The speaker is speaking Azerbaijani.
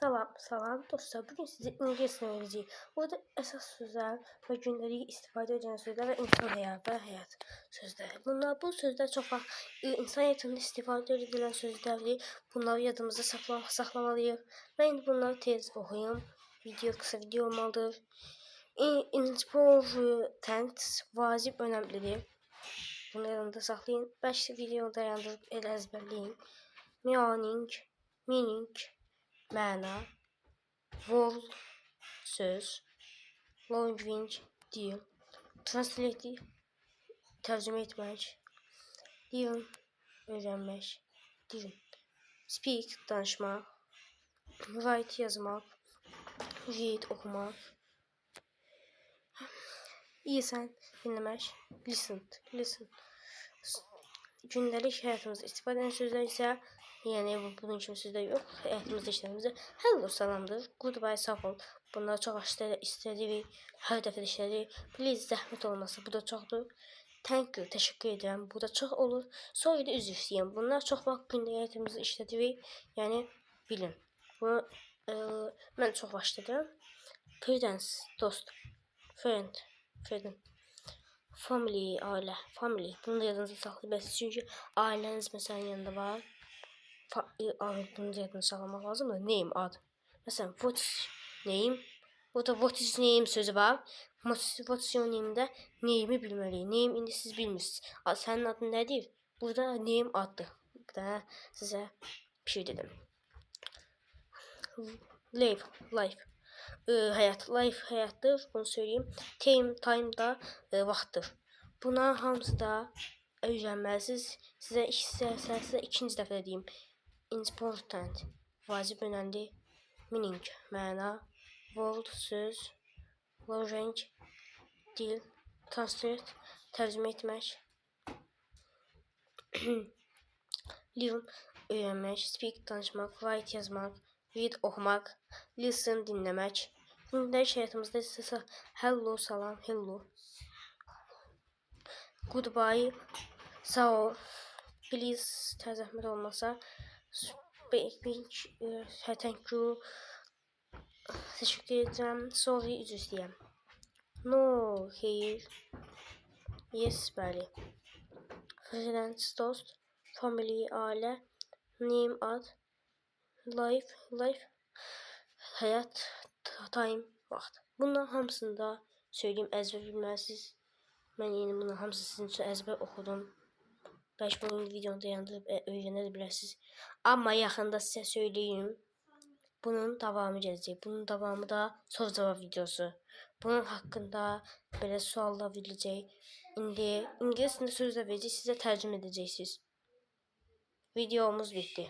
Salam dostlar. Bugün size İngilizce öğreteceğim. Burada esas sözler ve gündelik istifadə edilən sözler ve insan həyatı və həyat sözləri. Bu sözler çok vaxt insan həyatında istifadə edilən sözlərdir. Bunları yadımızda saxlamalıyıq. Ben bunları tez oxuyum. Kısa video olmalıdır. Important, vacib, önemlidir. Bunu yanında saxlayın. 5 videonu dayandırıb elə əzbərləyin. Meaning, məna, word, söz, language, dil, translate, tərcümə etmək, learn, öyrənmək, speak, danışmaq, write, yazmaq, read, oxumaq, dinləmək, listen. Gündəlik həyatımızda istifadə edən sözlər isə, yəni bunun kimi sözlər yox, həyatımızda işlərimizdə hello salamdır, goodbye sağ ol. Bunlar çox istədirik, hər dəfə işlədik. Please zəhmət olmasa, bu da çoxdur. Thank you, təşəkkür edirəm, bu da çox olur. Sonra da üzr istəyirəm. Bunlar çox vaxt gündəlik həyatımızda işlədirik, yəni bilin. Bunu mən çox vaxt işlədirəm. Friends, dost, friend. Family, aile, family. Bunu da yadınızda saxlayabilirsiniz. Çünki aileniz mesela yanında var. Bunu da yadınızda saxlamaq lazımdır. Name, ad. Mesela what's name? Burada what is name sözü var. What's your name'də name'i bilməliyik. Name indi siz bilmirsiniz. Sənin adın nədir? Burada name addır. Bir də sizə bir şey dedim. Life. Life həyatdır, bunu söyleyeyim. Time da vaxtdır. Buna hamısı da öyrənməlisiniz. Sizə ikinci dəfə deyim. Important, vacib, önemli. Meaning, məna. Word, söz. Language, dil. Translate, tərcümə etmək. Learn, öyrənmək. Speak, danışmaq. Write, yazmaq. Read, oxumaq. Listen, dinləmək. Gündəlik həyatımızda isə hello, salam, hello. Goodbye, sağ ol. Please, zəhmət olmasa. Thank you, təşəkkür edirəm. Sorry, üzr istəyirəm. No, hayır. Yes, bəli. Friends, dost. Family, aile. Name, ad. Life, həyat, time, vaxt. Bunların hamısını da söyleyeyim, əzbər bilməlisiniz. Mən yeni bunların hamısını sizin üçün əzbər oxudum. Bəlkə bu videonu dayandırıb öyrənə bilərsiniz. Amma yaxında sizə söyleyeyim, bunun davamı gələcək. Bunun davamı da soru cavab videosu. Bunun haqqında belə suallar veriləcək. İndi ingilis dilində sözlər verəcək, sizə tərcümə edəcəksiniz. Videomuz bitti.